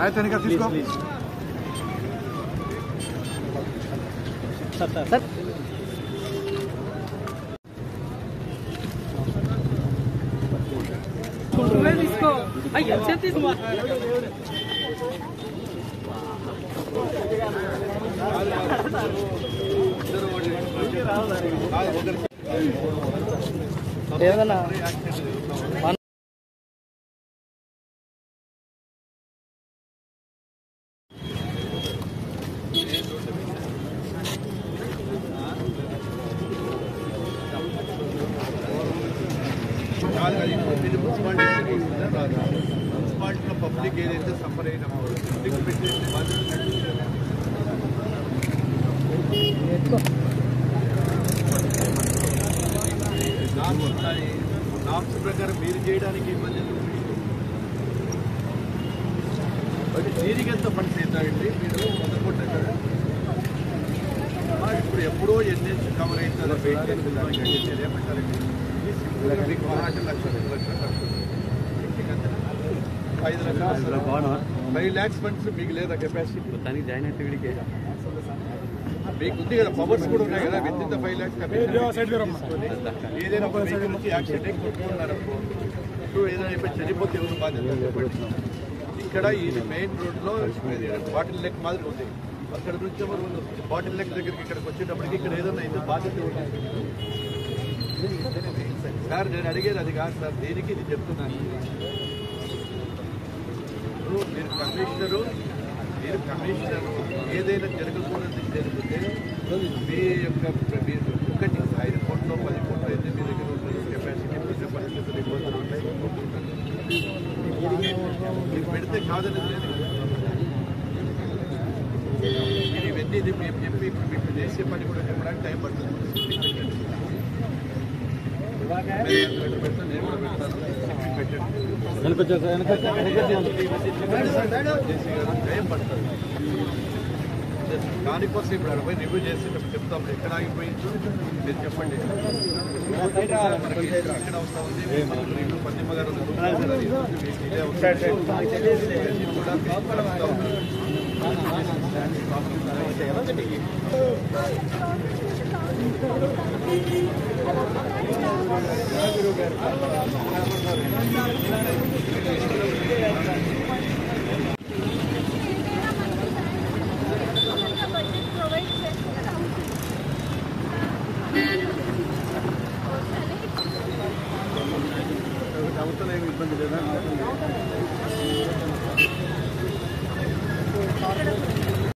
అయితే ఇంకా తీసుకో సార్ సార్ సార్ తీసుకో అయ్యో తీసుకో ఏదన్నా మున్సిపాలిటీలో పబ్లిక్ ఏదైతే సఫర్ అయినప్పుడు పబ్లిక్ పెట్టేసి నామ్స్ ప్రకారం మీరు చేయడానికి ఇబ్బంది బట్ దీనికి ఎంత ఫండ్స్ అవుతాయండి మీరు అనుకుంటారు ఇప్పుడు ఎప్పుడో ఎన్ఎస్ కవర్ అవుతుందో వెయిట్ ఏమంటారండి మీకు 6 లక్షలు 2 లక్షలు 5 లక్షలు 5 lakhs ఫండ్స్ మీకు లేదా కెపాసిటీ దానికి జాయిన్ అయితే వీడికి మీకు ఉంది కదా పవర్స్ కూడా ఉన్నాయి కదా విత్ ఇన్ ద 5 lakhs ఏదైనా ఒక వెహికల్ నుంచి యాక్సిడెంట్ కొట్టుకున్నారనుకో ఏదైనా అయిపోయి చనిపోతే ఎవరు బాధ్యత ఇక్కడ ఇది మెయిన్ రోడ్లో బాటిల్ నెక్ మాదిరి ఉంది అక్కడ నుంచి బాటిల్ నెక్ దగ్గరికి ఇక్కడికి వచ్చేటప్పటికి ఇక్కడ ఏదైనా అయితే బాధ్యత ఉంటుంది సార్ నేను అడిగేది అది కాదు సార్ దేనికి ఇది చెప్తున్నాను మీరు కమిషనరు ఏదైనా జరగకూడదు జరిగితే మీ యొక్క మీరు 5 కోట్లు 10 కోట్లు అయితే మీ దగ్గర కెపాసిటీ పరిస్థితులు ఇబ్బందులు ఉంటాయి మీరు పెడితే కాదని లేదు మీరు ఇవన్నీ ఇది మేము చెప్పి ఇప్పుడు మీకు చేసే పని కూడా చెప్పడానికి టైం పడుతుంది నేను కూడా టైం పడుతుంది దానికోసం ఇప్పుడు అక్కడ పోయి రివ్యూ చేసేటప్పుడు చెప్తాం ఎక్కడ ఆగిపోయింది మీరు చెప్పండి ఎక్కడ వస్తా ఉంది పద్మ గారు అవతల ఏమి ఇబ్బంది లేదా